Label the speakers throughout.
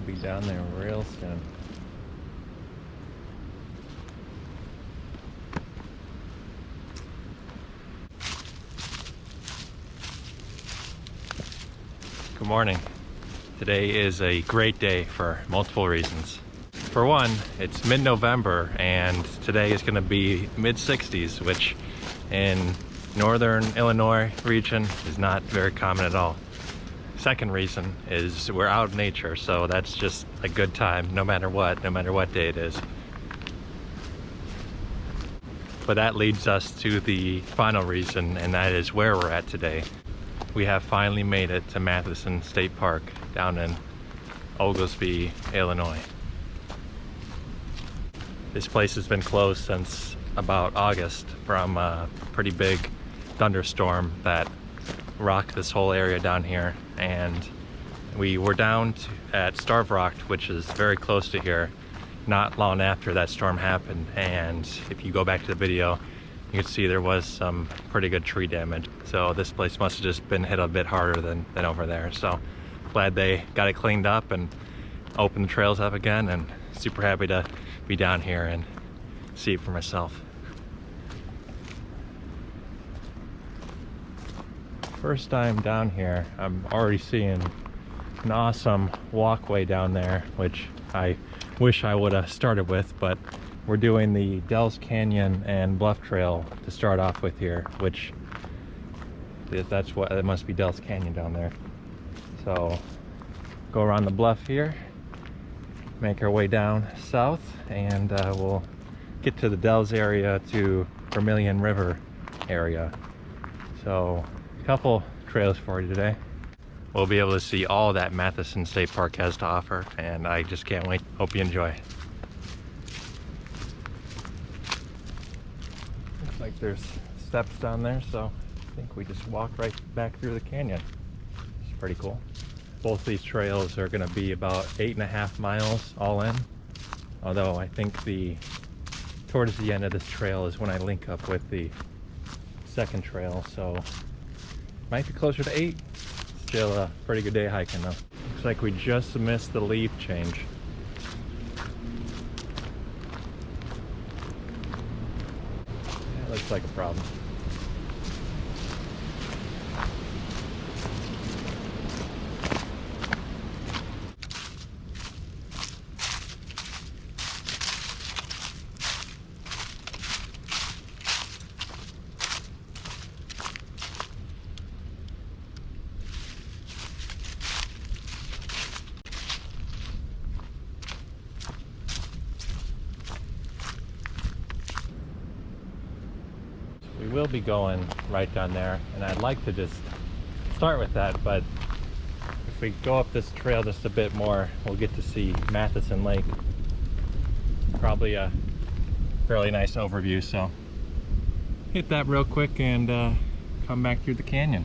Speaker 1: be down there real soon. Good morning. Today is a great day for multiple reasons. For one, it's mid-November and today is going to be mid-60s, which in northern Illinois region is not very common at all. Second reason is we're out in nature, so that's just a good time no matter what day it is. But that leads us to the final reason, and that is where we're at today. We have finally made it to Matthiessen State Park down in Oglesby, Illinois. This place has been closed since about August from a pretty big thunderstorm that rocked this whole area down here. And we were down at Starved Rock, which is very close to here, not long after that storm happened. And if you go back to the video, you can see there was some pretty good tree damage. So this place must have just been hit a bit harder than over there. So glad they got it cleaned up and opened the trails up again, and super happy to be down here and see it for myself. First time down here, I'm already seeing an awesome walkway down there, which I wish I would have started with, but we're doing the Dells Canyon and Bluff Trail to start off with here, which that's what it must be, Dells Canyon down there. So go around the bluff here, make our way down south, and we'll get to the Dells area to Vermilion River area. So a couple trails for you today. We'll be able to see all that Matthiessen State Park has to offer, and I just can't wait. Hope you enjoy. Looks like there's steps down there, so I think we just walk right back through the canyon. It's pretty cool. Both these trails are going to be about 8.5 miles all in, although I think towards the end of this trail is when I link up with the second trail, so might be closer to 8. Still a pretty good day hiking though. Looks like we just missed the leaf change. That looks like a problem. We will be going right down there, and I'd like to just start with that, but if we go up this trail just a bit more, we'll get to see Matthiessen Lake. Probably a fairly nice overview, so hit that real quick and come back through the canyon.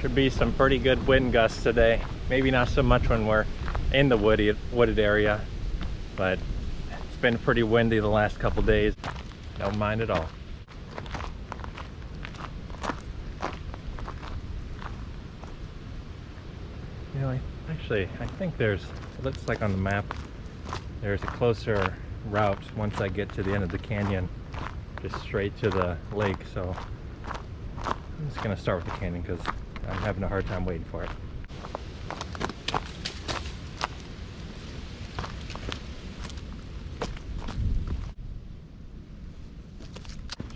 Speaker 1: Should be some pretty good wind gusts today. Maybe not so much when we're in the wooded area, but it's been pretty windy the last couple days. Don't mind at all. You know, I think it looks like on the map, there's a closer route once I get to the end of the canyon, just straight to the lake. So I'm just gonna start with the canyon because I'm having a hard time waiting for it.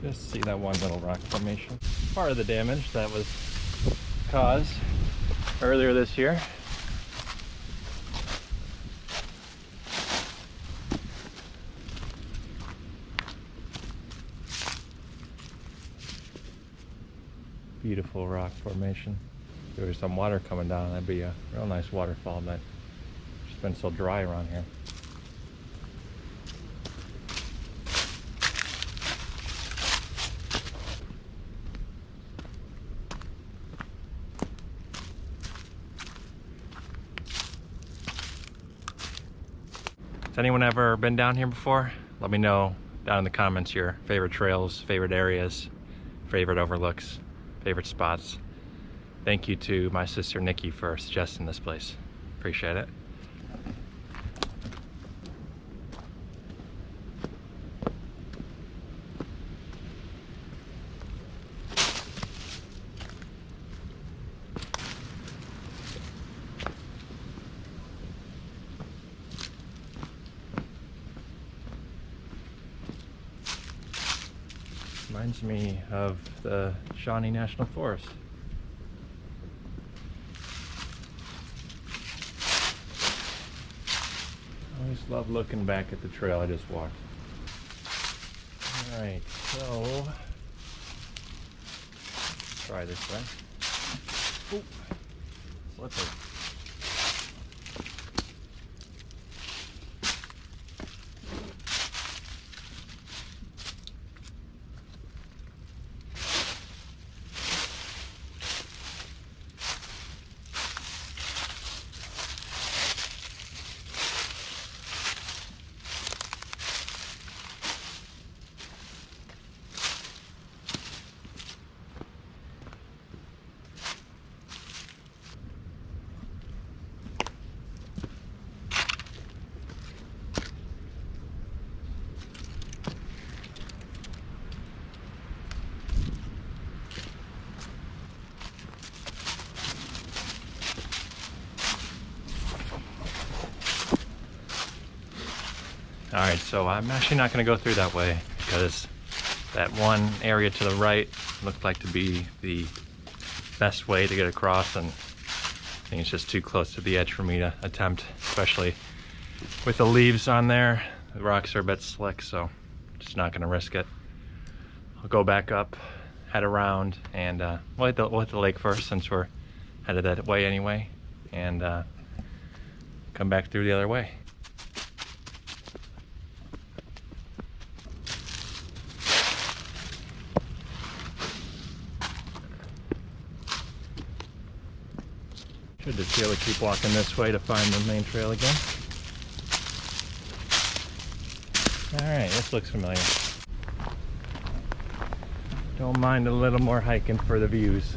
Speaker 1: Just see that one little rock formation. Part of the damage that was caused earlier this year. Beautiful rock formation. If there was some water coming down, that'd be a real nice waterfall, but it's just been so dry around here. Has anyone ever been down here before? Let me know down in the comments your favorite trails, favorite areas, favorite overlooks, favorite spots. thank you to my sister Nikki for suggesting this place. Appreciate it. Reminds me of the Shawnee National Forest. I always love looking back at the trail I just walked. Alright, so try this way. Oop, slippery. Alright, so I'm actually not going to go through that way because that one area to the right looked like to be the best way to get across, and I think it's just too close to the edge for me to attempt, especially with the leaves on there. The rocks are a bit slick, so just not going to risk it. I'll go back up, head around, and we'll hit the lake first since we're headed that way anyway, and come back through the other way. Should just be able to keep walking this way to find the main trail again. Alright, this looks familiar. Don't mind a little more hiking for the views.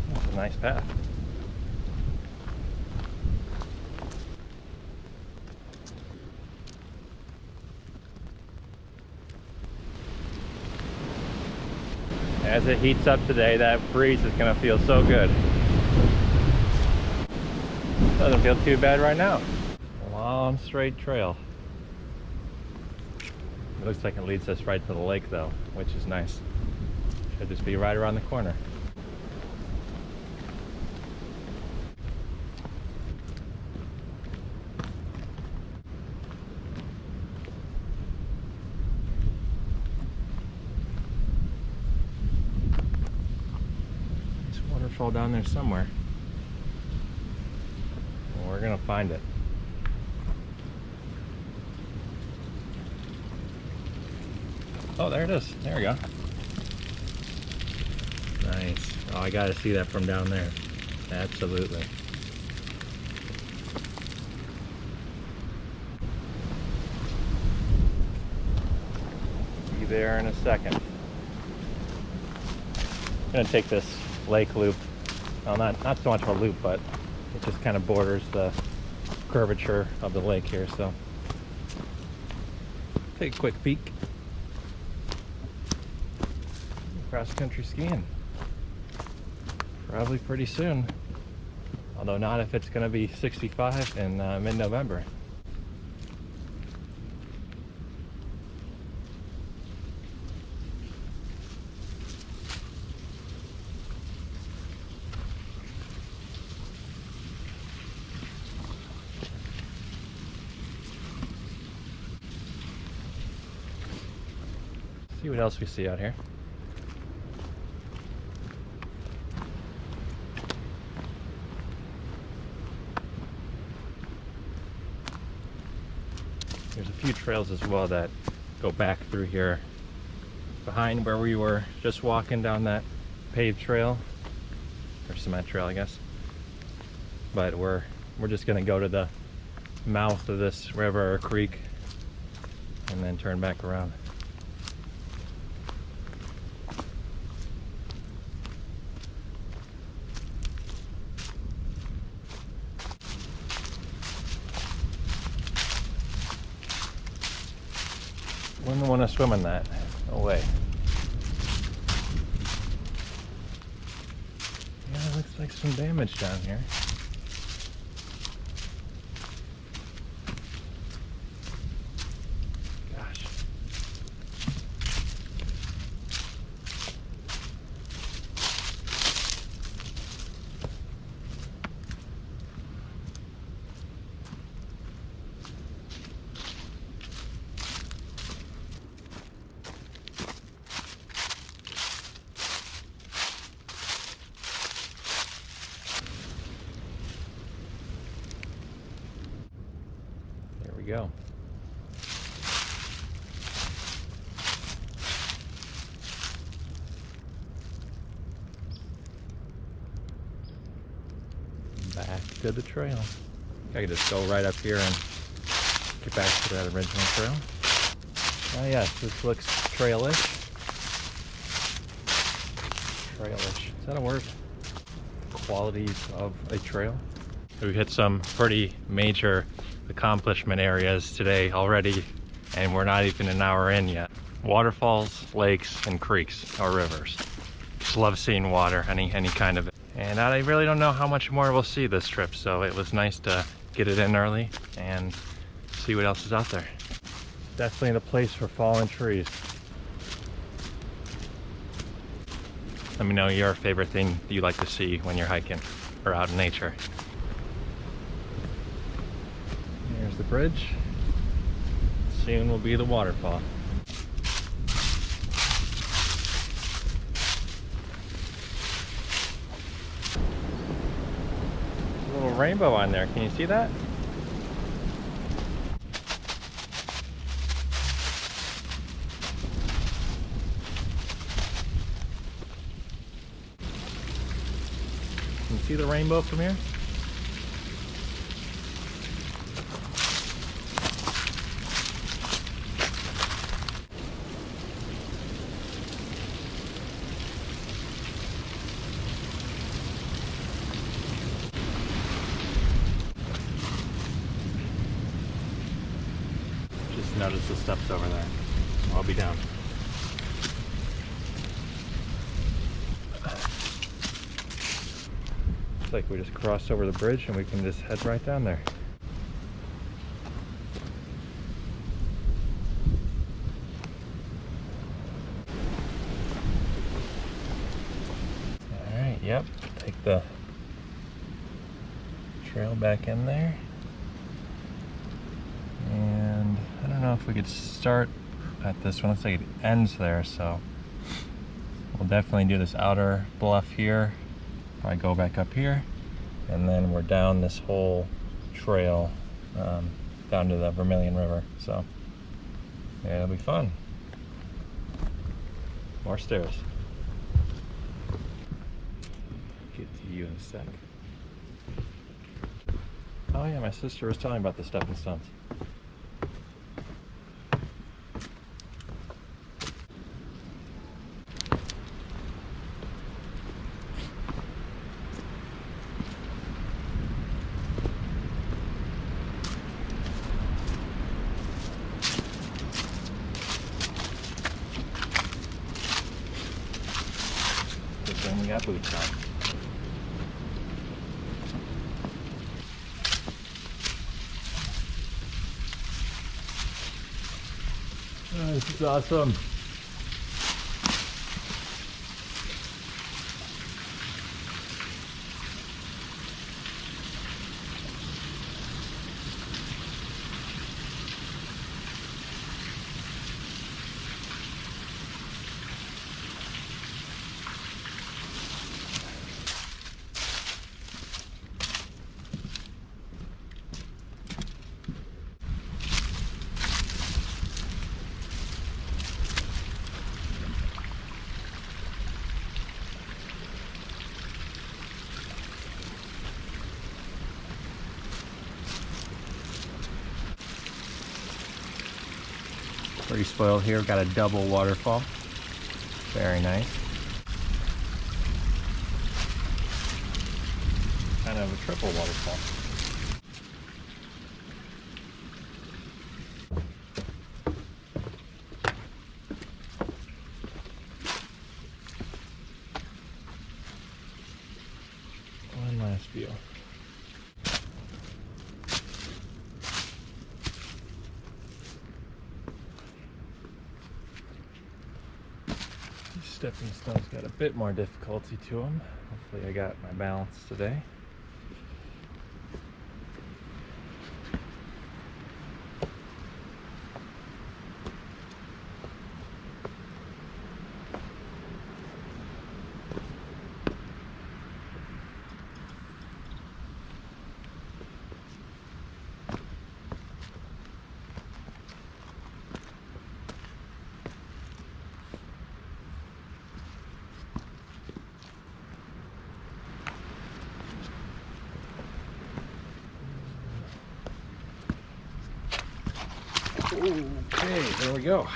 Speaker 1: That's a nice path. As it heats up today, that breeze is going to feel so good. Doesn't feel too bad right now. Long straight trail. It looks like it leads us right to the lake though, which is nice. Should just be right around the corner. There's a waterfall down there somewhere. We're gonna find it. Oh, there it is. There we go. Nice. Oh, I gotta see that from down there. Absolutely. Be there in a second. I'm gonna take this lake loop. Well, not so much of a loop, but it just kind of borders the curvature of the lake here, so take a quick peek. Cross country skiing. Probably pretty soon. Although not if it's going to be 65 in mid-November. See what else we see out here. There's a few trails as well that go back through here behind where we were just walking down that paved trail, or cement trail I guess. But we're just gonna go to the mouth of this river or creek and then turn back around. want to swim in that. No way. Yeah, it looks like some damage down here. Gosh. There we go. Back to the trail. I could just go right up here and get back to that original trail. Oh yes, this looks trailish. Trailish. Is that a word? Qualities of a trail. We've hit some pretty major accomplishment areas today already, and we're not even an hour in yet. Waterfalls, lakes, and creeks or rivers. Just love seeing water, any kind of it. And I really don't know how much more we'll see this trip, so it was nice to get it in early and see what else is out there. Definitely the place for fallen trees. Let me know your favorite thing you like to see when you're hiking or out in nature. Here's the bridge. Soon will be the waterfall. There's a little rainbow on there. Can you see that? Can you see the rainbow from here? Just notice the steps over there. I'll be down. Looks like we just crossed over the bridge and we can just head right down there. Alright, yep. Take the trail back in there. And I don't know if we could start at this one. Looks like it ends there, so we'll definitely do this outer bluff here. Probably go back up here, and then we're down this whole trail down to the Vermilion River. So yeah, it'll be fun. More stairs. Get to you in a sec. Oh yeah, my sister was telling me about the stepping stones. We got boots on. Oh, this is awesome. Pretty spoiled here. We've got a double waterfall. Very nice. Kind of a triple waterfall. stepping stones got a bit more difficulty to them. Hopefully I got my balance today. Okay, there we go.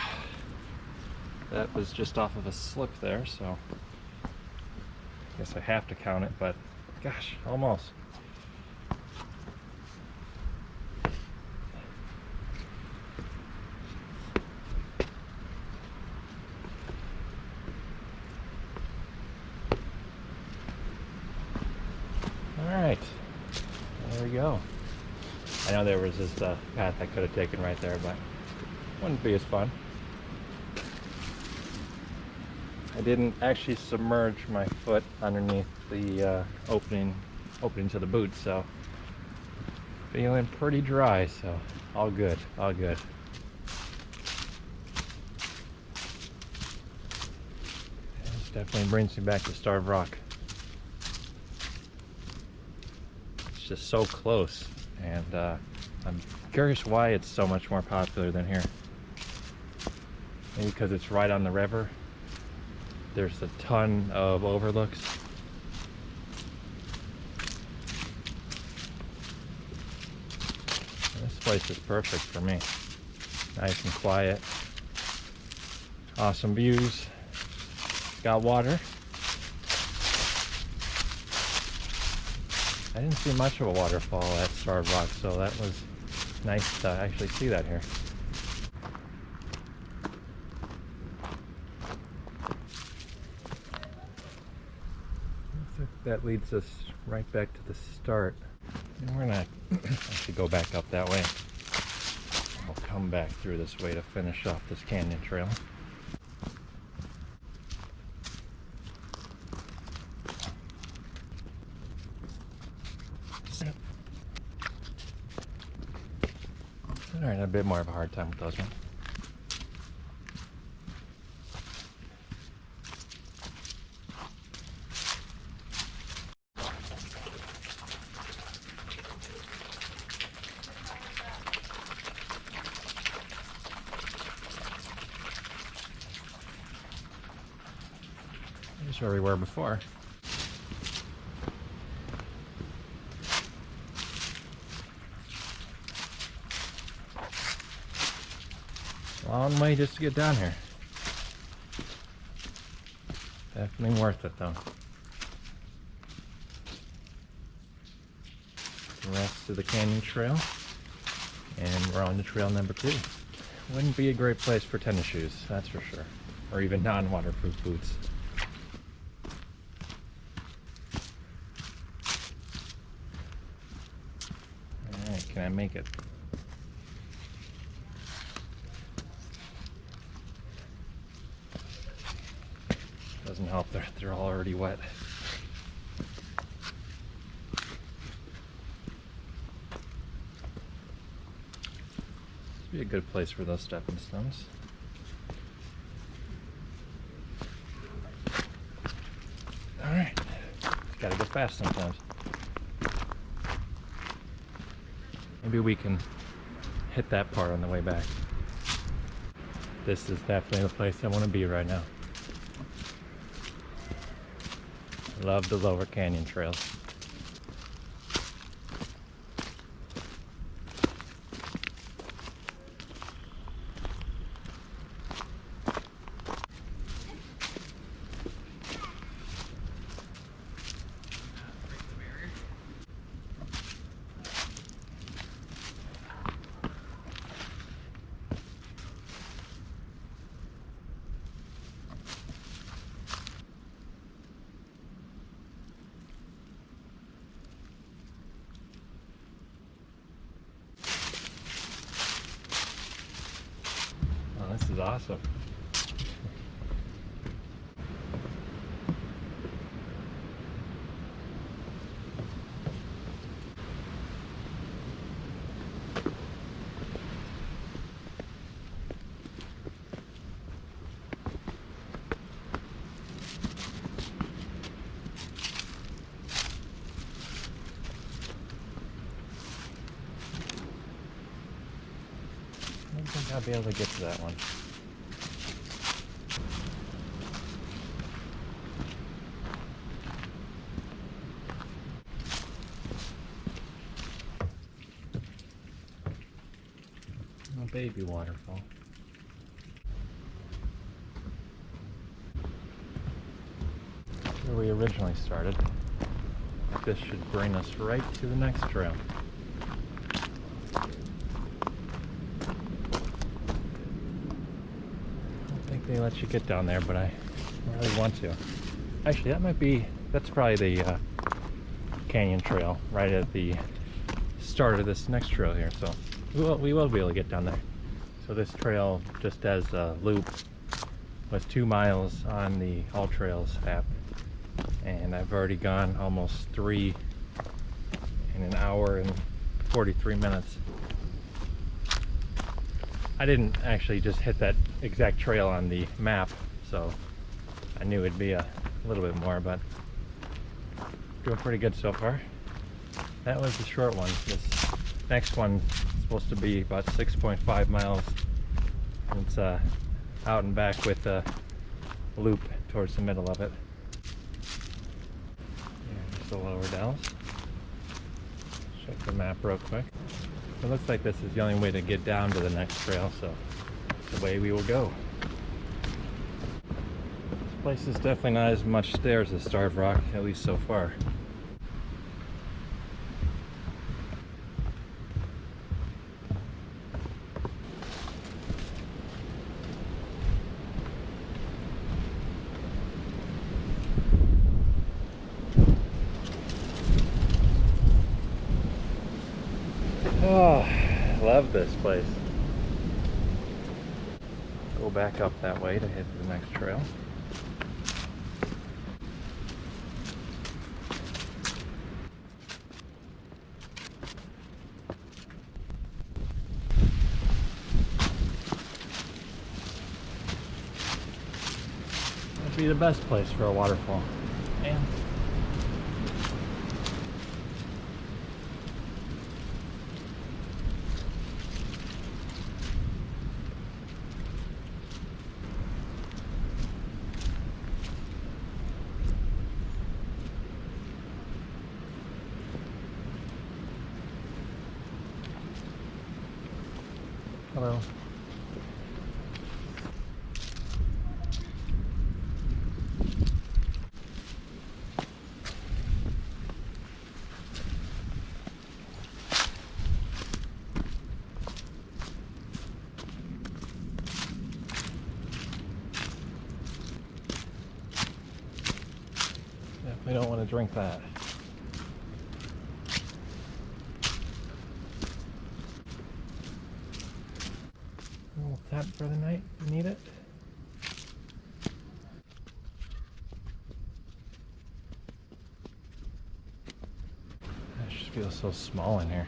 Speaker 1: That was just off of a slip there, so I guess I have to count it, but gosh, almost. Alright, there we go. I know there was this path I could have taken right there, but wouldn't be as fun. I didn't actually submerge my foot underneath the opening to the boot, so feeling pretty dry, so all good, all good. This definitely brings me back to Starved Rock. It's just so close, and I'm curious why it's so much more popular than here. Maybe because it's right on the river. There's a ton of overlooks. This place is perfect for me. Nice and quiet. Awesome views. Got water. I didn't see much of a waterfall at Starved Rock, so that was nice to actually see that here. That leads us right back to the start. And we're gonna actually go back up that way. I'll come back through this way to finish off this canyon trail. Alright, a bit more of a hard time with those ones. Here's where we were before. Long way just to get down here. Definitely worth it though. The rest of the canyon trail, and we're on to trail number 2. Wouldn't be a great place for tennis shoes, that's for sure, or even non-waterproof boots. Alright, can I make it? Doesn't help, they're all already wet. This would be a good place for those stepping stones. Alright, gotta go fast sometimes. Maybe we can hit that part on the way back. This is definitely the place I want to be right now. Love the lower canyon trails. This is awesome. I'll be able to get to that one. A baby waterfall. Where we originally started. This should bring us right to the next trail. I don't think they let you get down there, but I really want to. Actually, that's probably the canyon trail right at the start of this next trail here, so we will be able to get down there. So this trail, just as a loop, was 2 miles on the All Trails app, and I've already gone almost 3 in an hour and 43 minutes. I didn't actually just hit that exact trail on the map, so I knew it'd be a little bit more, but doing pretty good so far. That was the short one. This next one is supposed to be about 6.5 miles. It's out and back with a loop towards the middle of it. Here's the lower dells. Check the map real quick. It looks like this is the only way to get down to the next trail, so it's the way we will go. This place is definitely not as much stairs as Starved Rock, at least so far. Oh, love this place. Go back up that way to hit the next trail. That'd be the best place for a waterfall. And hello. Definitely don't want to drink that. A little tap for the night if you need it. I just feel so small in here.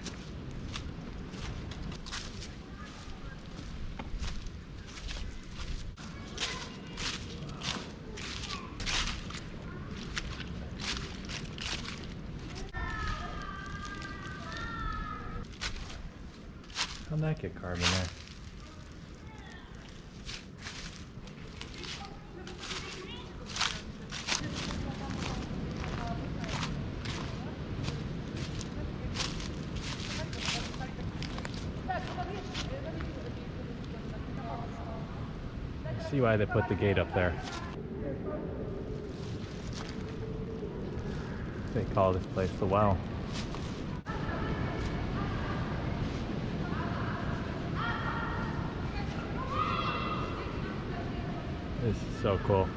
Speaker 1: How'd that get carved in there? I see why they put the gate up there. They call this place the Well. This is so cool.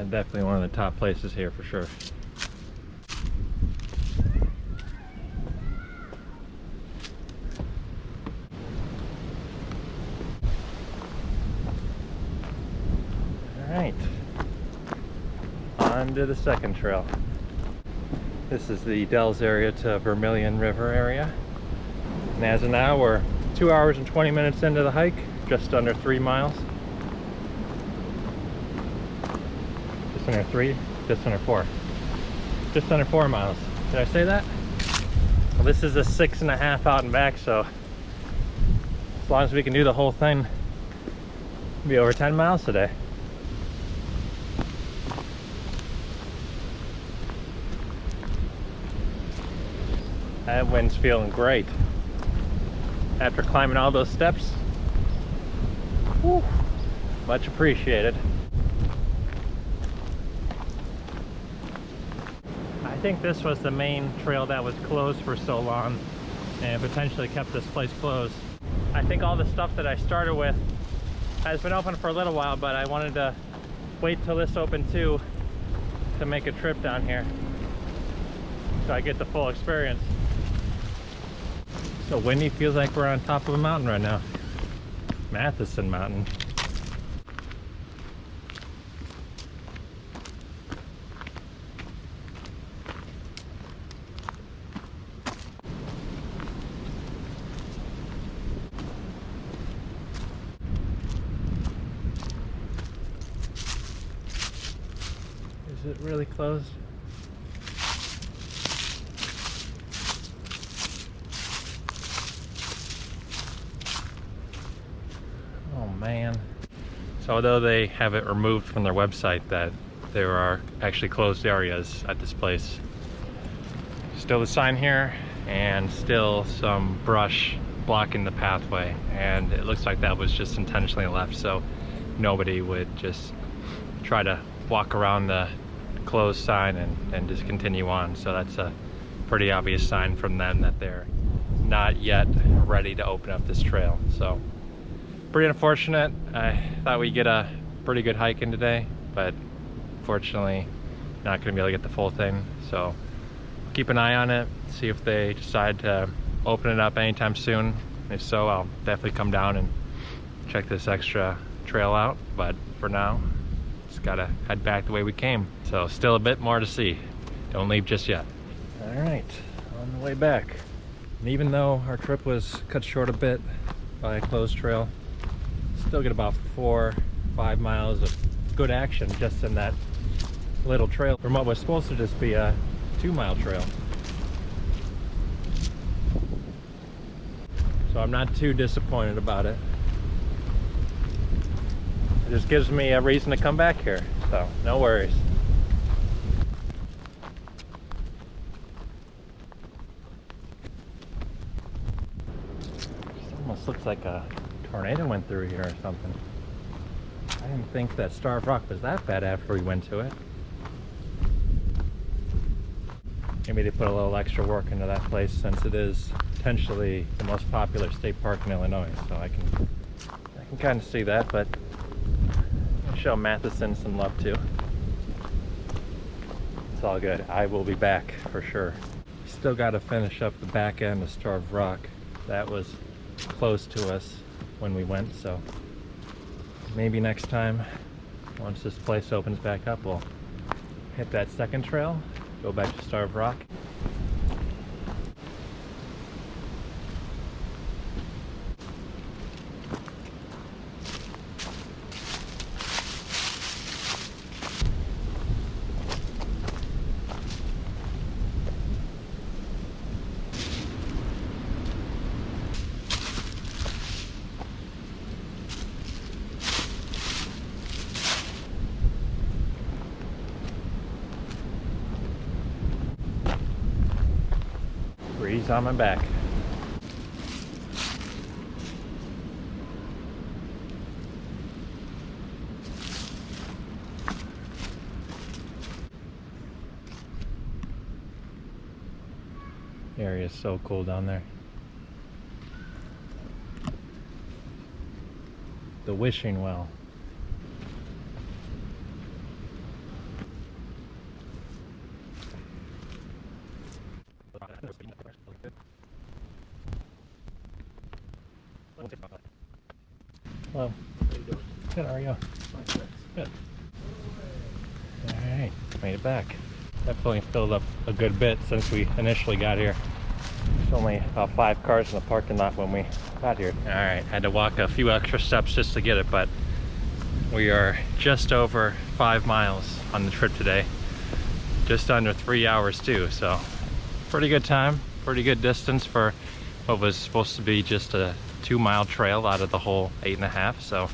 Speaker 1: Definitely one of the top places here for sure. All right. into the second trail. This is the Dells area to Vermilion River area. And as of now, we're 2 hours and 20 minutes into the hike, just under 3 miles. Just under 3, just under 4. Just under 4 miles. Did I say that? Well, this is a 6.5 out and back, so as long as we can do the whole thing, it'll be over 10 miles today. That wind's feeling great. After climbing all those steps, whew, much appreciated. I think this was the main trail that was closed for so long and potentially kept this place closed. I think all the stuff that I started with has been open for a little while, but I wanted to wait till this opened too to make a trip down here so I get the full experience. So windy, feels like we're on top of a mountain right now. Matthiessen Mountain. Is it really closed? Oh man. So although they have it removed from their website that there are actually closed areas at this place, still the sign here and still some brush blocking the pathway, and it looks like that was just intentionally left so nobody would just try to walk around the closed sign and just continue on. So that's a pretty obvious sign from them that they're not yet ready to open up this trail. So pretty unfortunate. I thought we'd get a pretty good hike in today, but fortunately not gonna be able to get the full thing. So keep an eye on it, see if they decide to open it up anytime soon. If so, I'll definitely come down and check this extra trail out, but for now just gotta head back the way we came. So still a bit more to see. Don't leave just yet. All right, on the way back. And even though our trip was cut short a bit by a closed trail, still get about 4-5 miles of good action just in that little trail from what was supposed to just be a 2-mile trail. So I'm not too disappointed about it. It just gives me a reason to come back here, so no worries. It almost looks like a tornado went through here or something. I didn't think that Starved Rock was that bad after we went to it. Maybe they put a little extra work into that place since it is potentially the most popular state park in Illinois, so I can kind of see that, but I'll show Matthiessen some love too. It's all good. I will be back for sure. Still got to finish up the back end of Starved Rock. That was close to us when we went, so maybe next time, once this place opens back up, we'll hit that second trail, go back to Starved Rock. Breeze on my back. The area is so cool down there. The wishing well. Hello. How are you doing? Good, how are you? Good. Alright. made it back. Definitely filled up a good bit since we initially got here. There's only about 5 cars in the parking lot when we got here. All right, had to walk a few extra steps just to get it, but we are just over 5 miles on the trip today. Just under 3 hours too, so pretty good time, pretty good distance for what was supposed to be just a 2-mile trail out of the whole 8.5. So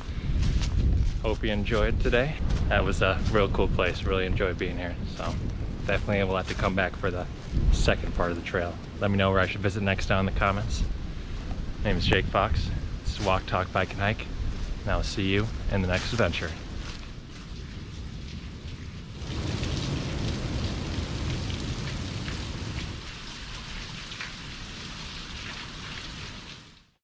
Speaker 1: hope you enjoyed today. That was a real cool place, really enjoyed being here. So definitely will have to come back for the second part of the trail. Let me know where I should visit next down in the comments. My name is Jake Fox. This is Walk, Talk, Bike, and Hike. And I'll see you in the next adventure.